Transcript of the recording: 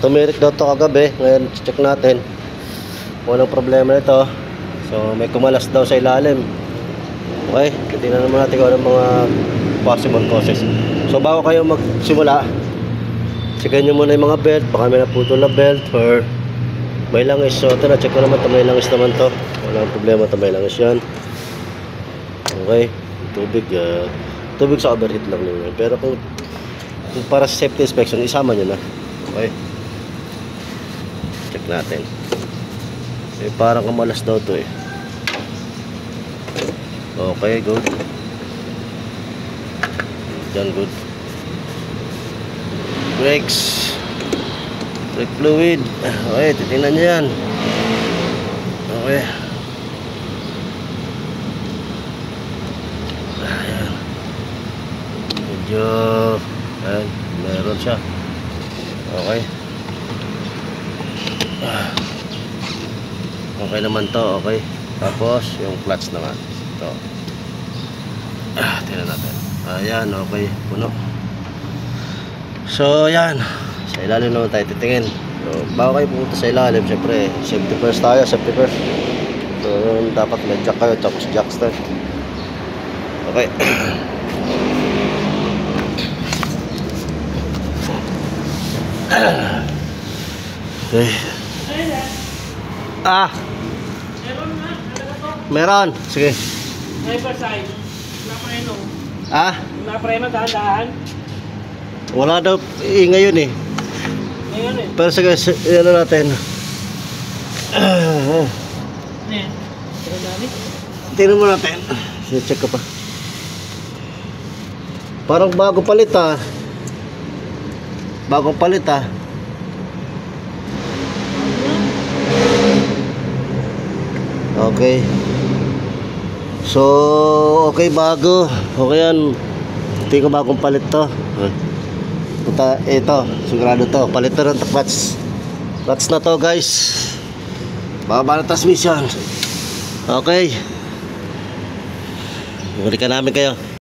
Tumirik daw to kagabi. Ngayon check natin. Walang problema nito. So may kumalas daw sa ilalim. Okay, tingnan naman natin kung anong mga possible causes. So bago kayo magsimula, checkin nyo muna yung mga belt. Baka may naputol na belt or may langis. So ito na, check ko naman ito. May langis naman to. Walang problema ito, may langis yan. Okay, tubig sa overheat lang nyo. Pero kung para sa safety inspection, isama nyo na. Okay, check natin. Parang kamalas daw to eh. Okay, good. Dyan, good. Brakes, brake fluid. Okay, titingnan nyo yan. Okay. Ayan. Medyo ayan, meron siya. Okay. Okay naman to, okay. Tapos yung clutch naman ito. Tingnan natin. Ayan, okay, puno. So ayan, sa ilalim naman tayo titingin. So bago kayo pumunta sa ilalim, syempre safety first tayo, safety first. So dapat may jack kayo, tapos jack start. Okay. Okay. Meron. Sige. Driver side. Wala preno. Wala preno, dahan-dahan. Wala daw ngayon eh. Ngayon eh. Pero sige, ano natin. Tingnan mo natin. Check ko pa. Parang bago palit ah. Bagong palit ah. Okay. So, okay, bago. Okay yan. Hindi ko bagong palit to. Ito, sigurado to. Palit to ng clutch. Clutch na to, guys. Baba na transmission. Okay. Balikan namin kayo.